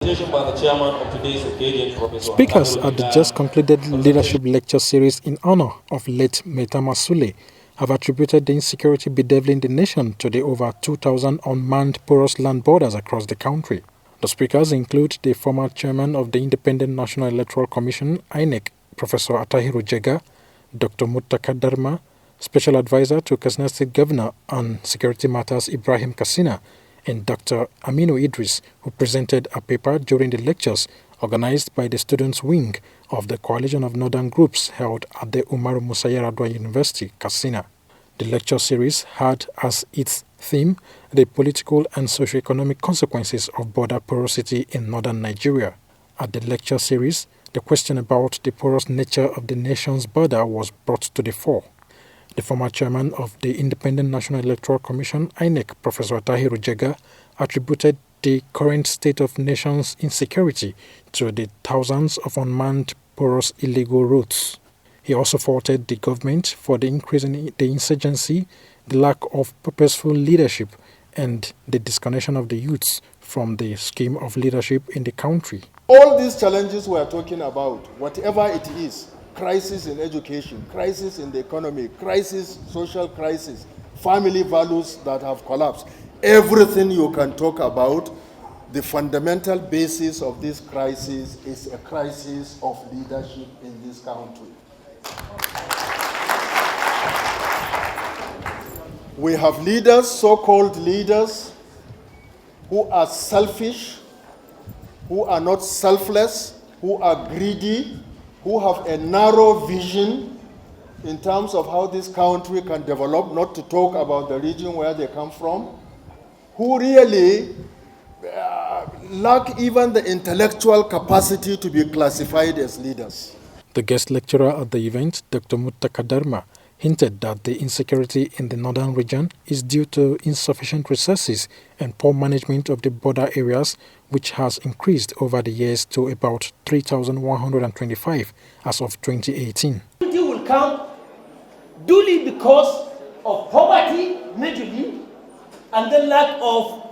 By the chairman of today's occasion, Professor Speakers at the just concluded leadership lecture series in honor of late Metama Sule have attributed the insecurity bedeviling the nation to the over 2,000 unmanned porous land borders across the country. The speakers include the former chairman of the Independent National Electoral Commission, INEC, Professor Jega, Dr. Muttaka Dharma, Special Advisor to Katsina State Governor on Security Matters Ibrahim Kassina, and Dr. Aminu Idris, who presented a paper during the lectures organized by the Students' Wing of the Coalition of Northern Groups held at the Umaru Musa Yar'Adua University, Katsina. The lecture series had as its theme the political and socio-economic consequences of border porosity in northern Nigeria. At the lecture series, the question about the porous nature of the nation's border was brought to the fore. The former chairman of the Independent National Electoral Commission, INEC, Professor Jega, attributed the current state of nation's insecurity to the thousands of unmanned porous illegal routes. He also faulted the government for the increase in the insurgency, the lack of purposeful leadership, and the disconnection of the youths from the scheme of leadership in the country. All these challenges we are talking about, whatever it is, crisis in education, crisis in the economy, crisis, social crisis, family values that have collapsed, everything you can talk about, the fundamental basis of this crisis is a crisis of leadership in this country. We have leaders, so-called leaders, who are selfish, who are not selfless, who are greedy, who have a narrow vision in terms of how this country can develop, not to talk about the region where they come from, who really lack even the intellectual capacity to be classified as leaders. The guest lecturer at the event, Dr. Muttaka Dharma, hinted that the insecurity in the northern region is due to insufficient resources and poor management of the border areas, which has increased over the years to about 3,125 as of 2018. Insecurity will come duly because of poverty, majorly, and the lack of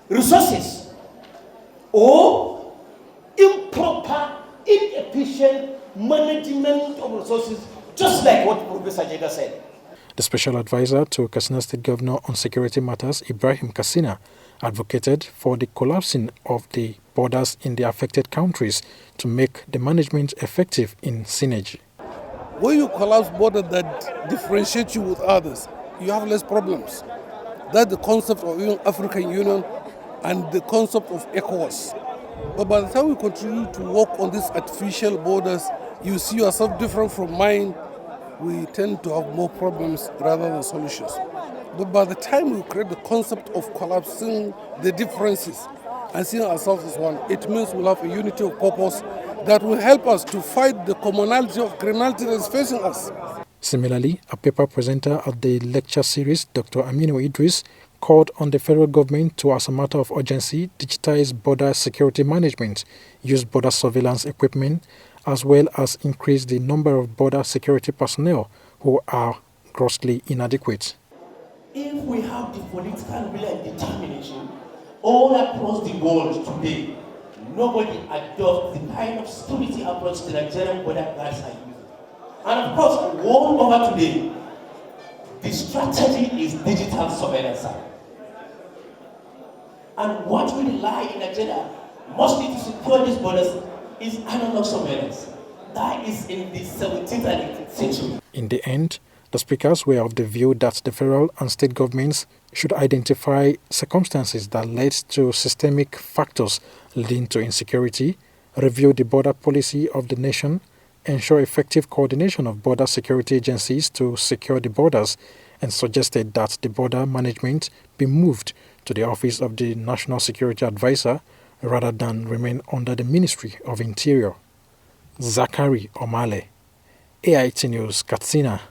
resources or improper, inefficient management of resources, just like what Professor Jega said. The special advisor to Katsina State Governor on Security Matters, Ibrahim Kassina, advocated for the collapsing of the borders in the affected countries to make the management effective in synergy. When you collapse borders that differentiate you with others, you have less problems. That's the concept of African Union and the concept of ECOWAS. But by the time we continue to work on these artificial borders, you see yourself different from mine, we tend to have more problems rather than solutions. But by the time we create the concept of collapsing the differences and seeing ourselves as one, it means we'll have a unity of purpose that will help us to fight the commonality of criminality that is facing us. Similarly, a paper presenter at the lecture series, Dr. Aminu Idris, called on the federal government to, as a matter of urgency, digitize border security management, use border surveillance equipment, as well as increase the number of border security personnel who are grossly inadequate. If we have the political will and determination all across the world today, nobody adopts the kind of security approach the Nigerian border guards are using. And of course, world over today, the strategy is digital surveillance. And what we rely in Nigeria mostly to secure these borders is analog surveillance. That is in the 17th and 18th century. In the end, the speakers were of the view that the federal and state governments should identify circumstances that led to systemic factors leading to insecurity, review the border policy of the nation, ensure effective coordination of border security agencies to secure the borders, and suggested that the border management be moved to the office of the National Security Advisor rather than remain under the Ministry of Interior. Zachary Omale, AIT News, Katsina.